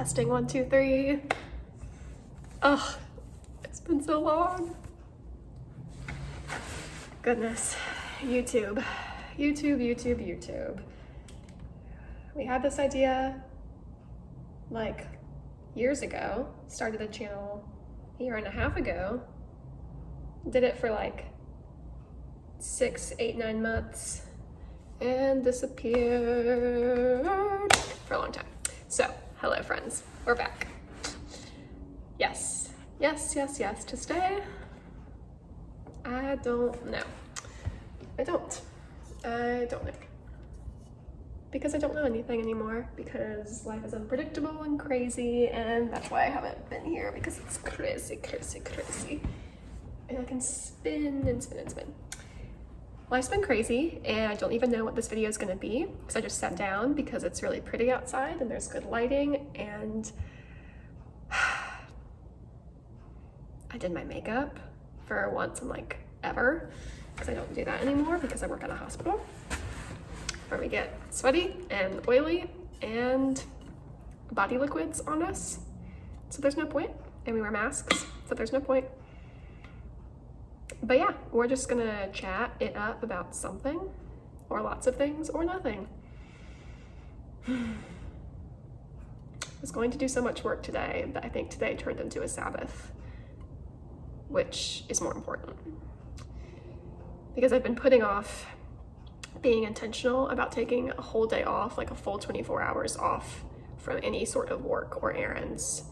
Testing 1, 2, 3. Ugh, it's been so long. Goodness, YouTube. We had this idea like years ago, started a channel a year and a half ago, did it for like 6, 8, 9 months, and disappeared for a long time. So, hello friends, we're back. Yes, to stay? I don't know. I don't know. Because I don't know anything anymore, because life is unpredictable and crazy, and that's why I haven't been here, because it's crazy. And I can spin and spin. Life's been crazy, and I don't even know what this video is going to be, because I just sat down because it's really pretty outside and there's good lighting, and I did my makeup for once in like ever, because I don't do that anymore because I work at a hospital where we get sweaty and oily and body liquids on us, so there's no point, and we wear masks, so there's no point. But yeah, we're just gonna chat it up about something, or lots of things, or nothing. I was going to do so much work today that I think today turned into a Sabbath, which is more important. Because I've been putting off being intentional about taking a whole day off, like a full 24 hours off from any sort of work or errands.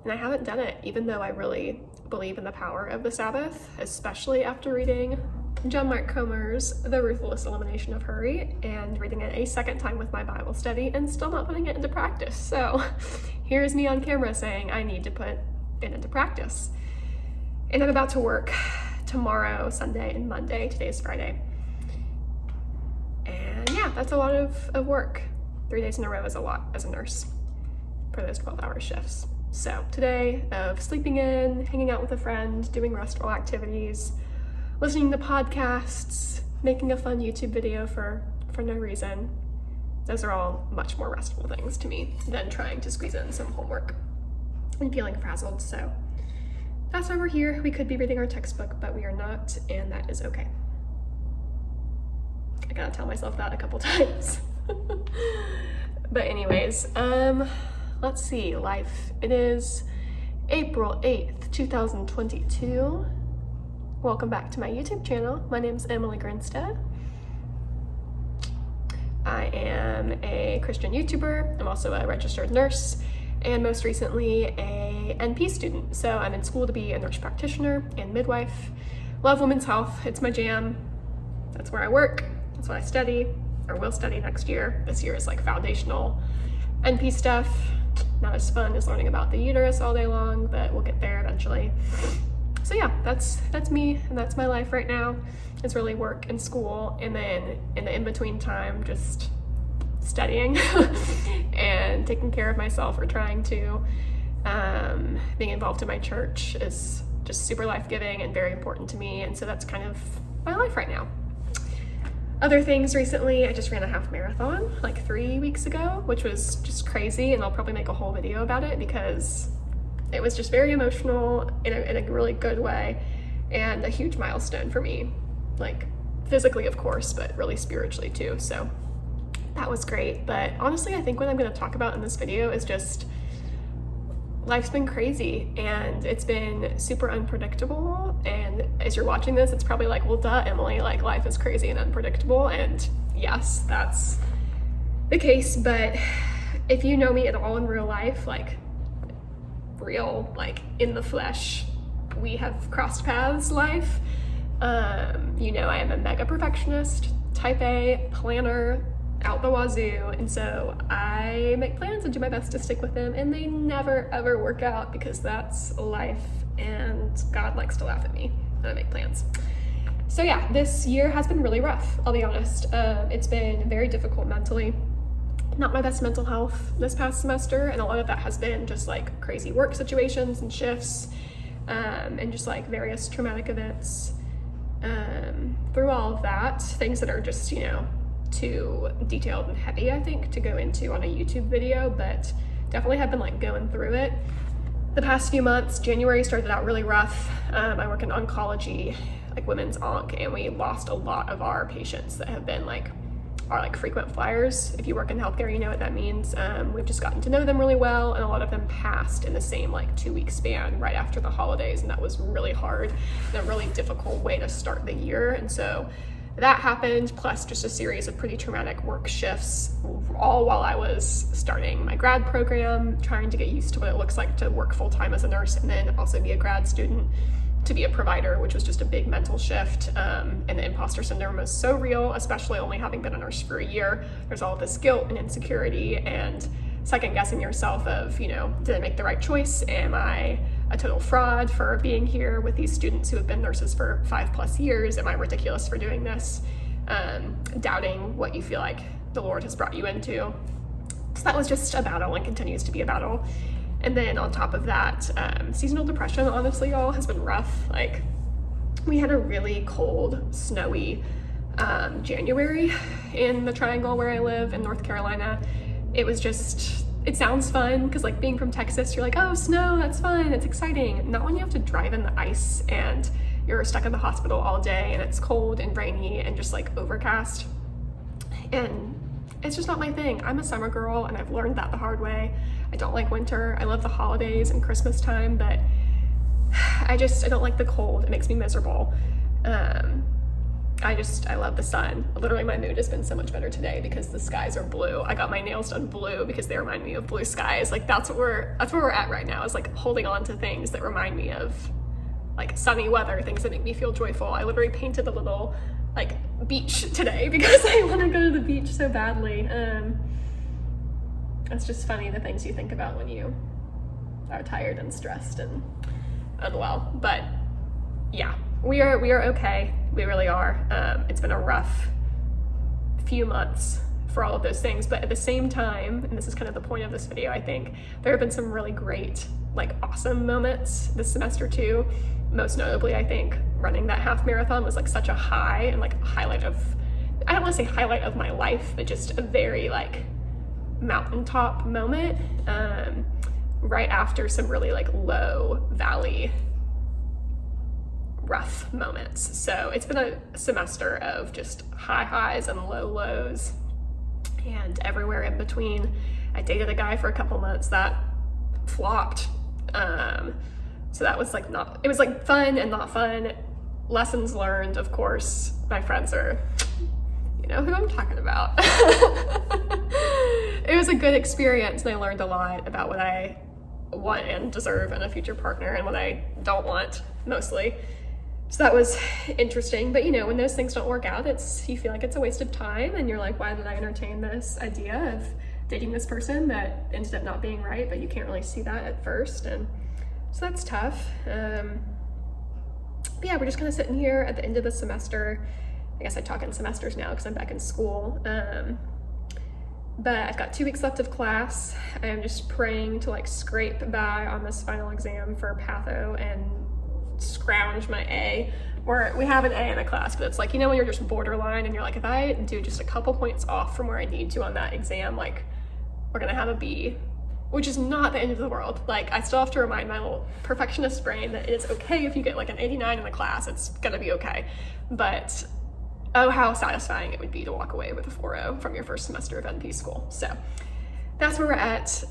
And I haven't done it, even though I really believe in the power of the Sabbath, especially after reading John Mark Comer's The Ruthless Elimination of Hurry and reading it a second time with my Bible study and still not putting it into practice. So here's me on camera saying I need to put it into practice. And I'm about to work tomorrow, Sunday, and Monday. Today's Friday. And yeah, that's a lot of work. 3 days in a row is a lot as a nurse for those 12-hour shifts. So today of sleeping in, hanging out with a friend, doing restful activities, listening to podcasts, making a fun YouTube video for no reason. Those are all much more restful things to me than trying to squeeze in some homework and feeling frazzled. So that's why we're here. We could be reading our textbook, but we are not, and that is okay. I gotta tell myself that a couple times. But anyways, let's see, life. It is April 8th, 2022. Welcome back to my YouTube channel. My name is Emily Grinstead. I am a Christian YouTuber. I'm also a registered nurse, and most recently a NP student. So I'm in school to be a nurse practitioner and midwife. Love women's health. It's my jam. That's where I work. That's what I study, or will study next year. This year is like foundational NP stuff. Not as fun as learning about the uterus all day long, but we'll get there eventually. So yeah, that's me, and that's my life right now. It's really work and school, and then in the in-between time, just studying and taking care of myself, or trying to. Being involved in my church is just super life-giving and very important to me, and so that's kind of my life right now. Other things recently, I just ran a half marathon like 3 weeks ago, which was just crazy, and I'll probably make a whole video about it because it was just very emotional in a really good way, and a huge milestone for me, like physically of course, but really spiritually too. So that was great. But honestly, I think what I'm going to talk about in this video is just life's been crazy, and it's been super unpredictable, and as you're watching this, it's probably like, well, duh, Emily, like life is crazy and unpredictable, and yes, that's the case. But if you know me at all in real life, like real, like in the flesh, we have crossed paths life. You know, I am a mega perfectionist, type A, planner, out the wazoo, and so I make plans and do my best to stick with them, and they never ever work out because that's life, and God likes to laugh at me when I make plans. So yeah, this year has been really rough, I'll be honest. It's been very difficult mentally. Not my best mental health this past semester, and a lot of that has been just like crazy work situations and shifts, and just like various traumatic events. Through all of that, things that are just, you know, too detailed and heavy, I think, to go into on a YouTube video, but definitely have been like going through it the past few months. January started out really rough. I work in oncology, like women's onc, and we lost a lot of our patients that have been like are like frequent flyers. If you work in healthcare, you know what that means. We've just gotten to know them really well, and a lot of them passed in the same like 2-week span right after the holidays, and that was really hard and a really difficult way to start the year. And so that happened, plus just a series of pretty traumatic work shifts, all while I was starting my grad program, trying to get used to what it looks like to work full-time as a nurse and then also be a grad student, to be a provider, which was just a big mental shift. And the imposter syndrome was so real, especially only having been a nurse for a year. There's all this guilt and insecurity and second guessing yourself of, you know, did I make the right choice? Am I a total fraud for being here with these students who have been nurses for 5+ years? Am I ridiculous for doing this? Doubting what you feel like the Lord has brought you into. So that was just a battle and continues to be a battle. And then on top of that, seasonal depression, honestly, y'all, has been rough. Like, we had a really cold, snowy January in the Triangle where I live in North Carolina. It was just, it sounds fun because like being from Texas, you're like, oh, snow, that's fun, it's exciting. Not when you have to drive in the ice and you're stuck in the hospital all day and it's cold and rainy and just like overcast. And it's just not my thing. I'm a summer girl and I've learned that the hard way. I don't like winter. I love the holidays and Christmas time, but I don't like the cold. It makes me miserable. I love the sun. Literally my mood has been so much better today because the skies are blue. I got my nails done blue because they remind me of blue skies. Like that's where we're at right now, is like holding on to things that remind me of like sunny weather, things that make me feel joyful. I literally painted a little like beach today because I want to go to the beach so badly. It's just funny the things you think about when you are tired and stressed and unwell. But yeah, we are okay. We really are. It's been a rough few months for all of those things, but at the same time, and this is kind of the point of this video, I think, there have been some really great, like awesome moments this semester too. Most notably, I think running that half marathon was like such a high and like highlight of, I don't want to say highlight of my life, but just a very like mountaintop moment, right after some really like low valley rough moments. So it's been a semester of just high highs and low lows and everywhere in between. I dated a guy for a couple months that flopped. So that was like it was like fun and not fun. Lessons learned, of course. My friends are, you know who I'm talking about. It was a good experience and I learned a lot about what I want and deserve in a future partner and what I don't want, mostly. So that was interesting. But you know, when those things don't work out, you feel like it's a waste of time and you're like, why did I entertain this idea of dating this person that ended up not being right, but you can't really see that at first. And so that's tough. But yeah, we're just kind of sitting here at the end of the semester. I guess I talk in semesters now because I'm back in school. But I've got 2 weeks left of class. I am just praying to like scrape by on this final exam for patho and scrounge my A. We have an A in the class, but it's like, you know, when you're just borderline and you're like, if I do just a couple points off from where I need to on that exam, like we're gonna have a B, which is not the end of the world. Like I still have to remind my little perfectionist brain that it's okay if you get like an 89 in the class, it's gonna be okay. But oh, how satisfying it would be to walk away with a 4.0 from your first semester of NP school. So that's where we're at,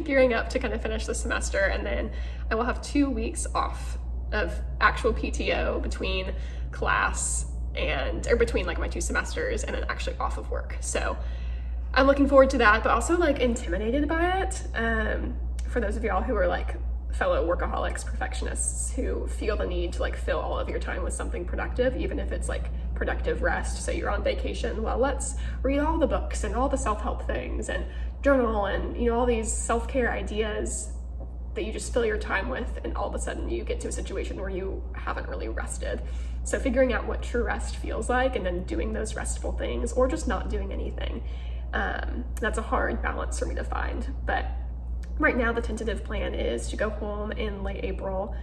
gearing up to kind of finish the semester, and then I will have 2 weeks off of actual PTO between class or between like my 2 semesters, and then actually off of work. So I'm looking forward to that, but also like intimidated by it. For those of y'all who are like fellow workaholics, perfectionists who feel the need to like fill all of your time with something productive, even if it's like productive rest. So you're on vacation, well, let's read all the books and all the self-help things and journal and, you know, all these self-care ideas that you just fill your time with, and all of a sudden you get to a situation where you haven't really rested. So figuring out what true rest feels like and then doing those restful things, or just not doing anything. That's a hard balance for me to find. But right now the tentative plan is to go home in late April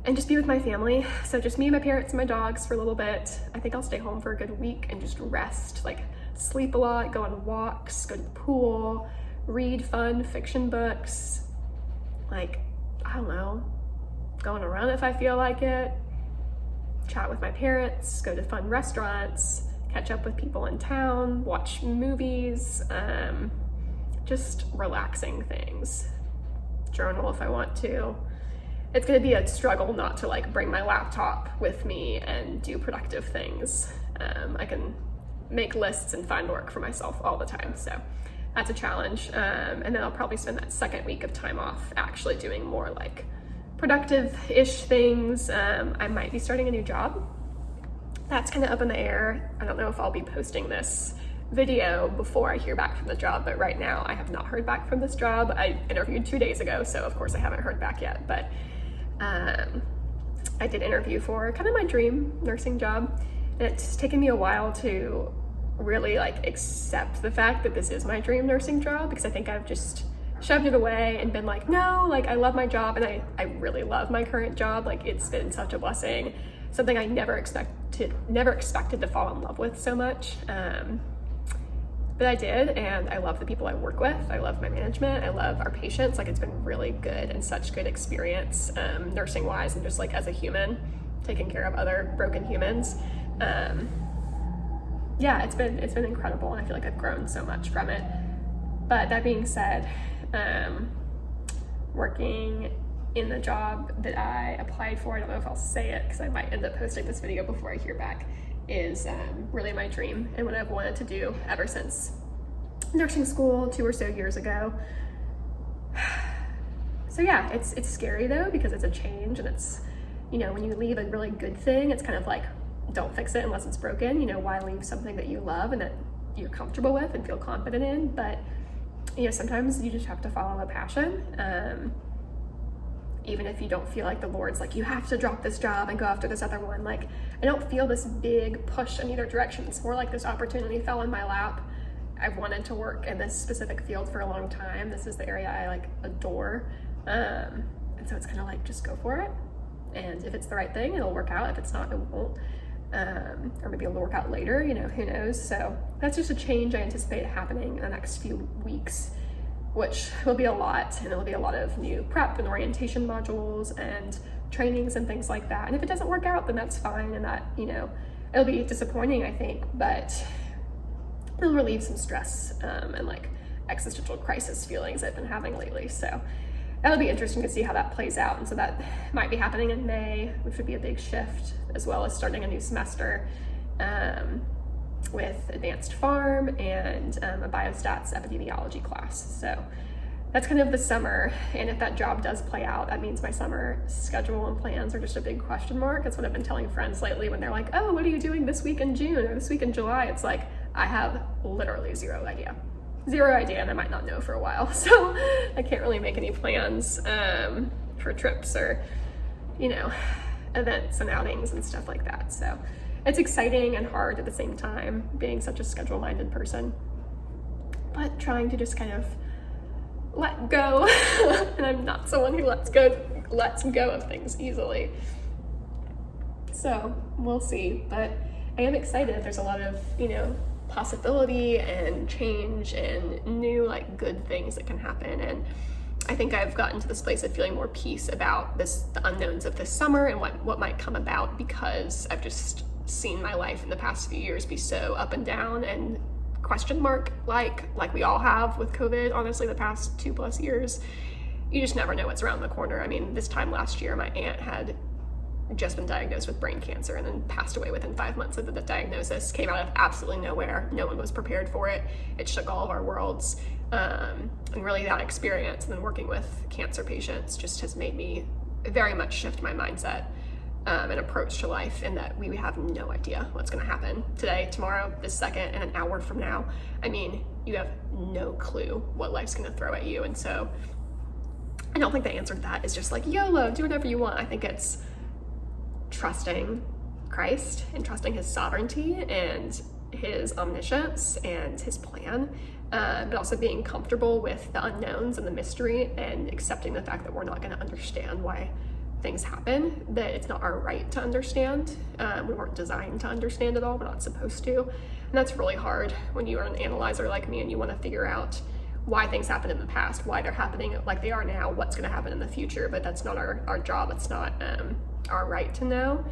and just be with my family. So just me and my parents and my dogs for a little bit. I think I'll stay home for a good week and just rest, like sleep a lot, go on walks, go to the pool, read fun fiction books, like, I don't know, go on a run if I feel like it, chat with my parents, go to fun restaurants, catch up with people in town, watch movies, just relaxing things. Journal if I want to. It's gonna be a struggle not to like bring my laptop with me and do productive things. I can make lists and find work for myself all the time, so that's a challenge. And then I'll probably spend that second week of time off actually doing more like productive-ish things. I might be starting a new job. That's kind of up in the air. I don't know if I'll be posting this video before I hear back from the job, but right now I have not heard back from this job. I interviewed 2 days ago, so of course I haven't heard back yet, but I did interview for kind of my dream nursing job, and it's taken me a while to really like accept the fact that this is my dream nursing job, because I think I've just shoved it away and been like, no, like I love my job, and I really love my current job. Like it's been such a blessing, something I never expected to fall in love with so much. But I did, and I love the people I work with. I love my management. I love our patients. Like it's been really good and such good experience, nursing wise, and just like as a human, taking care of other broken humans. Yeah, it's been incredible, and I feel like I've grown so much from it. But that being said, working in the job that I applied for, I don't know if I'll say it because I might end up posting this video before I hear back, is really my dream and what I've wanted to do ever since nursing school 2 or so years ago. So yeah, it's scary though, because it's a change, and it's, you know, when you leave a really good thing, it's kind of like, don't fix it unless it's broken. You know, why leave something that you love and that you're comfortable with and feel confident in? But you know, sometimes you just have to follow a passion. Even if you don't feel like the Lord's like, you have to drop this job and go after this other one. Like, I don't feel this big push in either direction. It's more like this opportunity fell in my lap. I've wanted to work in this specific field for a long time. This is the area I like adore. And so it's kind of like, just go for it. And if it's the right thing, it'll work out. If it's not, it won't. Or maybe it'll work out later, you know, who knows? So that's just a change I anticipate happening in the next few weeks, which will be a lot, and it'll be a lot of new prep and orientation modules and trainings and things like that. And if it doesn't work out, then that's fine, and that, you know, it'll be disappointing, I think, but it'll relieve some stress and like existential crisis feelings I've been having lately. So that'll be interesting to see how that plays out. And so that might be happening in May, which would be a big shift, as well as starting a new semester with advanced pharm and a biostats epidemiology class. So that's kind of the summer. And if that job does play out, that means my summer schedule and plans are just a big question mark. That's what I've been telling friends lately when they're like, oh, what are you doing this week in June or this week in July? It's like, I have literally zero idea, and I might not know for a while. So I can't really make any plans for trips or, you know, events and outings and stuff like that. So it's exciting and hard at the same time, being such a schedule-minded person, but trying to just kind of let go. And I'm not someone who lets go of things easily. So we'll see, but I am excited. There's a lot of, you know, possibility and change and new like good things that can happen. And I think I've gotten to this place of feeling more peace about the unknowns of this summer and what might come about, because I've just seen my life in the past few years be so up and down and question mark like we all have with COVID. Honestly, the past 2+ years, you just never know what's around the corner. I mean, this time last year, my aunt had just been diagnosed with brain cancer and then passed away within 5 months of the diagnosis. Came out of absolutely nowhere. No one was prepared for it. It shook all of our worlds. And really that experience and then working with cancer patients just has made me very much shift my mindset and approach to life, in that we have no idea what's going to happen today, tomorrow, this second, and an hour from now. I mean, you have no clue what life's going to throw at you. And so I don't think the answer to that is just like, YOLO, do whatever you want. I think it's trusting Christ and trusting his sovereignty and his omniscience and his plan, but also being comfortable with the unknowns and the mystery, and accepting the fact that we're not going to understand why things happen, that it's not our right to understand. We weren't designed to understand it all. We're not supposed to. And that's really hard when you are an analyzer like me and you want to figure out why things happened in the past, why they're happening like they are now, what's going to happen in the future, but that's not our job. It's not our right to know,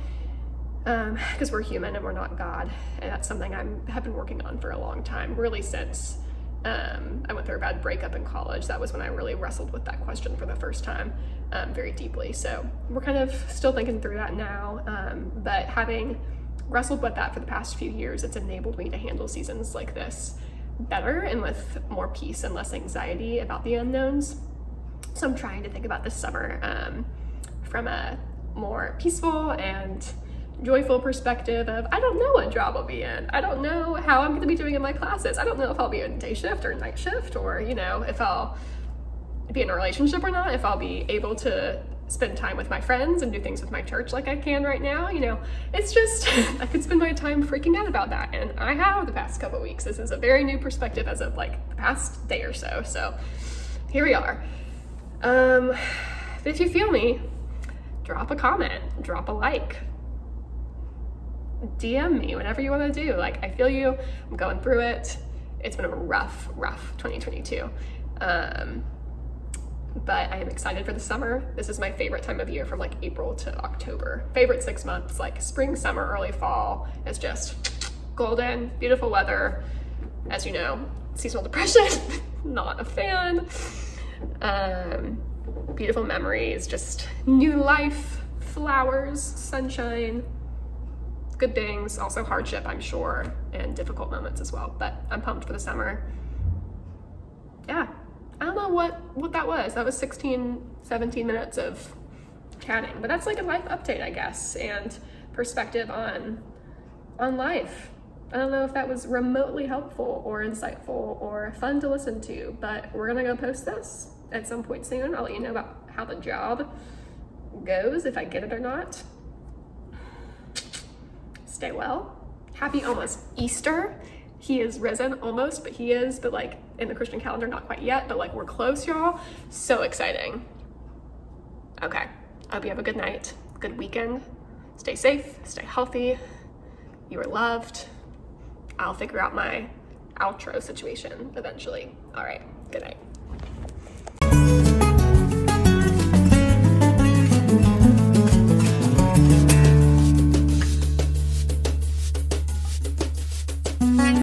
because we're human and we're not God. And that's something I have been working on for a long time, really since I went through a bad breakup in college. That was when I really wrestled with that question for the first time, very deeply. So we're kind of still thinking through that now, but having wrestled with that for the past few years, it's enabled me to handle seasons like this better and with more peace and less anxiety about the unknowns. So I'm trying to think about this summer from a more peaceful and joyful perspective of, I don't know what job I'll be in. I don't know how I'm going to be doing in my classes. I don't know if I'll be in day shift or night shift, or, you know, if I'll be in a relationship or not, if I'll be able to spend time with my friends and do things with my church like I can right now. You know, it's just, I could spend my time freaking out about that. And I have the past couple weeks. This is a very new perspective as of like the past day or so. So here we are. But if you feel me, drop a comment, drop a like, DM me, whatever you want to do. Like, I feel you, I'm going through it. It's been a rough 2022. But I am excited for the summer. This is my favorite time of year from like April to October. Favorite 6 months, like spring, summer, early fall is just golden, beautiful weather. As you know, seasonal depression, not a fan. Beautiful memories, just new life, flowers, sunshine, good things, also hardship, I'm sure, and difficult moments as well. But I'm pumped for the summer. Yeah. I don't know what that was. That was 16, 17 minutes of chatting, but that's like a life update, I guess, and perspective on life. I don't know if that was remotely helpful or insightful or fun to listen to, but we're gonna go post this at some point soon. I'll let you know about how the job goes, if I get it or not. Stay well. Happy almost Easter. He is risen almost, but he is, but like in the Christian calendar, not quite yet, but like we're close, y'all. So exciting. Okay, I hope you have a good night, good weekend. Stay safe, stay healthy. You are loved. I'll figure out my outro situation eventually. All right, good night.